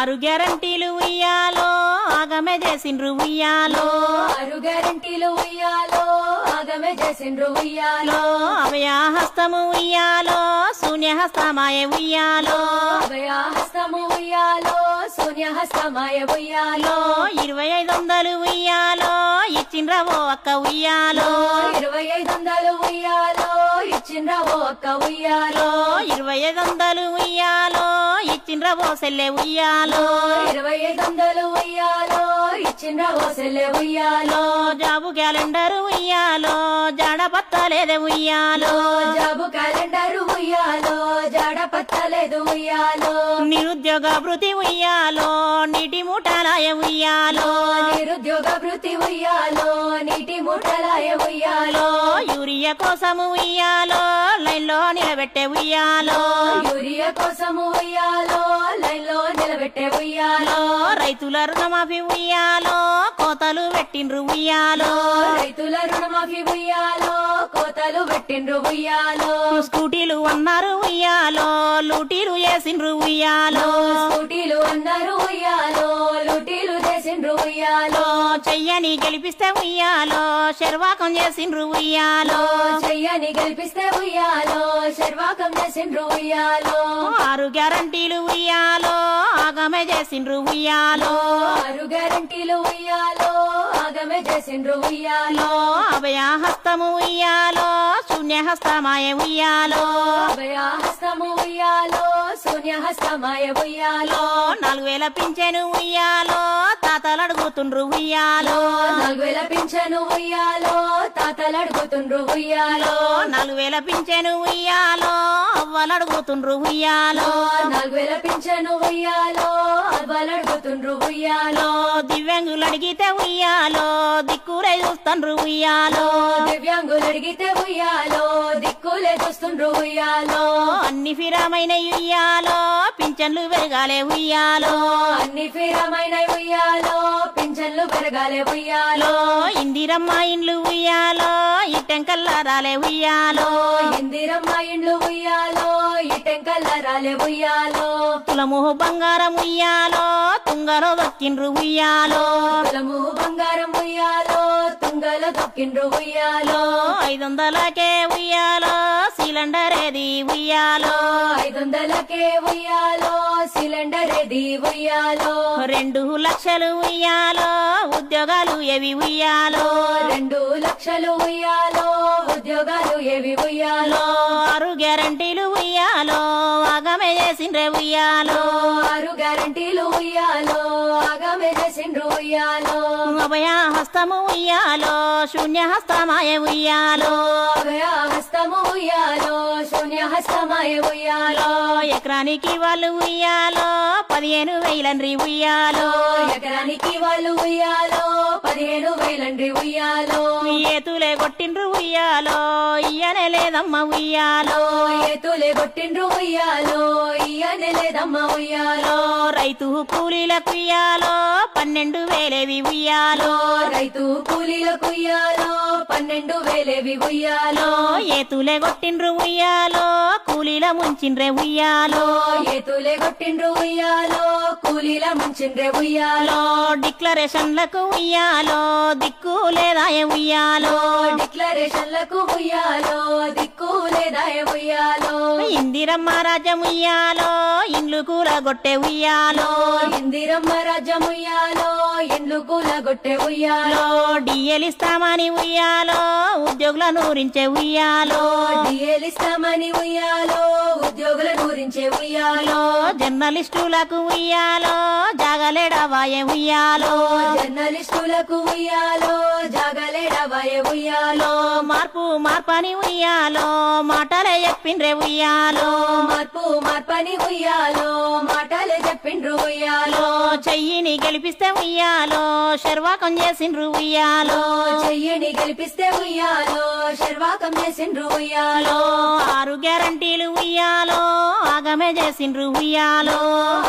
ఆరు గ్యారంటీలు ఉయ్యాలో ఆగమే చేసిండ్రు ఉయ్యాలో ఆరు గ్యారంటీలు ఉయ్యాలో ఆగమే చేసిండ్రు ఉయ్యాలో అభయహస్తము ఉయ్యాలో శూన్యహస్తమాయ ఉయ్యాలో అభయహస్తము ఉయ్యాలో శూన్యహస్తమాయ ఉయ్యాలో 2500 ఉయ్యాలో ఇచ్చిండ్రవో అక్క ఉయ్యాలో 2500 ఉయ్యాలో ఇచ్చిండ్రవో అక్క ఉయ్యాలో 2500 ఉయ్యాలో ఇచ్చిండ్రవో సెల్లె ఉయ్యాలో 2500 ఉయ్యాలో ఇచ్చిండ్రవో సెల్లె ఉయ్యాలో జాబు క్యాలెండర్ ఉయ్యాలో జాడ పత్తలేదే ఉయ్యాలో జాబు క్యాలెండర్ ఉయ్యాలో జాడ పత్తలేదు ఉయ్యాలో నిరుద్యోగ భృతి ఉయ్యాలో నీటి మూటలాయ ఉయ్యాలో నిరుద్యోగ భృతి ఉయ్యాలో నీటి మూటలాయ ఉయ్యాలో యూరియా కోసము ఉయ్యాలో లైన్లో నిలబెట్టే ఉయ్యాలో యూరియా కోసము ఉయ్యాలో లైన్లో నిలబెట్టే ఉయ్యాలో రైతుల రుణమాఫీ ఉయ్యాలో కోతలు పెట్టిండ్రు ఉయ్యాలో రైతుల రుణమాఫీ ఉయ్యాలో కోతలు పెట్టిండ్రు ఉయ్యాలో స్కూటీలు అన్నారు ఉయ్యాలో లూటీలు చేసిండ్రు ఉయ్యాలో స్కూటీలు అన్నారు ఉయ్యాలో లూటీలు చేసిండ్రు ఉయ్యాలో చెయ్యని గెలిపిస్తే ఉయ్యాలో శర్వాకం చేసిండ్రు ఉయ్యాలో చెయ్యని గెలిపిస్తే ఉయ్యాలో శర్వాకం చేసిండ్రు ఉయ్యాలో ఆరు గ్యారంటీలు ఉయ్యాలో ఆగమే చేసిండ్రు ఉయ్యాలో ఆరు గ్యారంటీలు ఉయ్యాలో ఆగమే చేసిండ్రు ఉయ్యాలో అభయహస్తము ఉయ్యాలో శూన్యహస్తమాయ ఉయ్యాలో అభయహస్తము ఉయ్యాలో శూన్యహస్తమాయ ఉయ్యాలో 4000 పింఛను ఉయ్యాలో తాతలు అడుగుతుండ్రు ఉయ్యాలో 4000 పింఛను ఉయ్యాలో తాతలు అడుగుతుండ్రు ఉయ్యాలో 4000 పింఛను ఉయ్యాలో అవ్వలు అడుగుతుండ్రు ఉయ్యాలో 4000 పింఛను ఉయ్యాలో అవ్వలు అడుగుతుండ్రు ఉయ్యాలో దివ్యాంగులు అడిగితే ఉయ్యాలో దిక్కురే చూస్తుండ్రు ఉయ్యాలో దివ్యాంగులు అడిగితే ఉయ్యాలో దిక్కులే చూస్తుండ్రు ఉయ్యాలో అన్ని ఫిరామైన ఉయ్యాలో పింఛన్లు పెరగాలే ఉయ్యాలో అన్ని ఫిరమైన ఉయ్యాలో పింఛన్లు పెరగాలే ఉయ్యాలో ఇందిరమ్మ ఇండ్లు ఉయ్యాలో ఇట్టెంకల్లా రాలే ఉయ్యాలో ఇందిరమ్మ ఇండ్లు ఉయ్యాలో ఇటెంకల్ల రాలే ఉయ్యాలో తులము బంగారం ఉయ్యాలో తుంగలో దొక్కిండ్రు ఉయ్యాలో కులము బంగారం ఉయ్యాలో తుంగల దొక్కిండ్రు ఉయ్యాలో 500కే ఉయ్యాలో సిలిండర్ ఏది ఉయ్యాలో 500కే ఉయ్యాలో సిలిండర్ ఏది ఉయ్యాలో 2 లక్షలు ఉయ్యాలో ఉద్యోగాలు ఏవి ఉయ్యాలో 2 లక్షలు ఉయ్యాలో ఉద్యోగాలు ఏవి ఉయ్యాలో 6 గ్యారంటీలు ఉయ్యాలో ఆగమే చేసిండ్రే ఉయ్యాలో 6 గ్యారంటీలు ఉయ్యాలో ఆగమే చేసిండ్రు ఉయ్యాలో అభయహస్తము ఉయ్యాలో శూన్యహస్తమాయ ఉయ్యాలో అభయహస్తము ఉయ్యాలో శూన్యహస్తమాయ ఉయ్యాలో ఎకరానికి వాళ్ళు ఉయ్యాలో 15,000 ఉయ్యాలో ఎకరానికి వాళ్ళు ఉయ్యాలో 15,000 ఉయ్యాలో ఏతులే కొట్టిండ్రు ఉయ్యాలో ఇయ్యనే లేదమ్మ ఉయ్యాలో ఏతులే కొట్టిండ్రు ఉయ్యాలో ఇయ్యనే లేదమ్మ ఉయ్యాలో రైతు కూలీలకు ఉయ్యాలో 12,000 ఉయ్యాలో రైతు కూలీలకు ఉయ్యాలో 12,000 ఉయ్యాలో ఏతులే కొట్టిండ్రు ఉయ్యాలో కూలీల ముంచిండ్రే ఉయ్యాలో ఏతులే కొట్టిండ్రు ఉయ్యాలో కూలీల ముంచిండ్రే ఉయ్యాలో డిక్లరేషన్లకు ఉయ్యాలో దిక్కు లేదాయ ఉయ్యాలో డిక్లరేషన్లకు ఉయ్యాలో దిక్కు లేదాయ ఉయ్యాలో ఇందిరమ్మ రాజ్యం ఉయ్యాలో ఇండ్లు కూలగొట్టే ఉయ్యాలో ఇందిరమ్మ రాజ్యం ఉయ్యాలో ఇండ్లు కూలగొట్టే ఉయ్యాలో డిఎల్ ఇస్తామని ఉయ్యాలో ఉద్యోగుల నూరించే ఉయ్యాలో డిఎలిస్తామని ఉయ్యాలో ఉద్యోగుల గురించే ఉయ్యాలో జర్నలిస్టులకు ఉయ్యాలో జాగలేడవాయ ఉయ్యాలో జర్నలిస్టులకు ఉయ్యాలో జాగలేడవాయ ఉయ్యాలో మార్పని ఉయ్యాలో మాటలే చెప్పిండ్రే ఉయ్యాలో మార్పని ఉయ్యాలో మాటలే చెప్పిండ్రు ఉయ్యాలో చెయ్యిని గెలిపిస్తే ఉయ్యాలో శర్వాకం చేసిండ్రు ఉయ్యాలో చెయ్యిని గెలిపిస్తే ఉయ్యాలో శర్వాకం చేసిండ్రు ఉయ్యాలో 6 గ్యారంటీలు ఉయ్యాలో ఆగమే చేసిండ్రు ఉయ్యాలో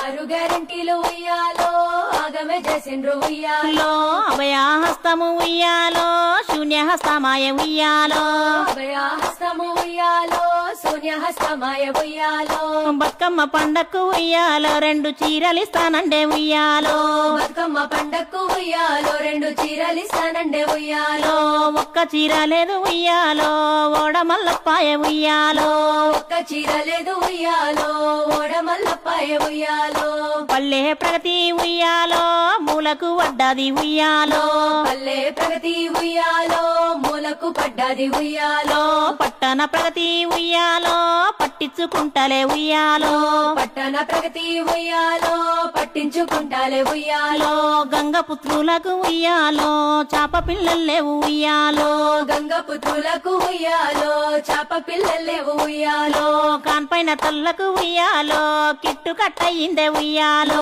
6 గ్యారంటీలు ఉయ్యాలో ఆగమే చేసిండ్రు ఉయ్యాలో అభయహస్తము ఉయ్యాలో శూన్యహస్తమాయ ఉయ్యాలో అభయహస్తము ఉయ్యాలో శూన్యహస్తమాయ ఉయ్యాలో బతుకమ్మ పండక్కు ఉయ్యాలో 2 చీరలిస్తానండే ఉయ్యాలో బతుకమ్మ పండక్కు ఉయ్యాలో 2 చీరలిస్తానండే ఉయ్యాలో ఒక్క చీర లేదు ఉయ్యాలో ఓడమల్లపాయ ఉయ్యాలో ఒక్క చీర లేదు ఉయ్యాలో ఓడమల్లపాయ ఉయ్యాలో పల్లె ప్రగతి ఉయ్యాలో మూలకు వడ్డాది ఉయ్యాలో పల్లె ప్రగతి ఉయ్యాలో మూలకు పడ్డాది ఉయ్యాలో పట్టణ ప్రగతి ఉయ్యాలో పట్టించుకుంటలే ఉయ్యాలో పట్టణ ప్రగతి ఉయ్యాలో పట్టించుకుంటాలే ఉయ్యాలో గంగపుత్రులకు ఉయ్యాలో చాప పిల్లలేవు ఉయ్యాలో గంగపుత్రులకు ఉయ్యాలో చాప పిల్లలేవు ఉయ్యాలో కాన్పైన తల్లకు ఉయ్యాలో కిట్టు కట్టయిందే ఉయ్యాలో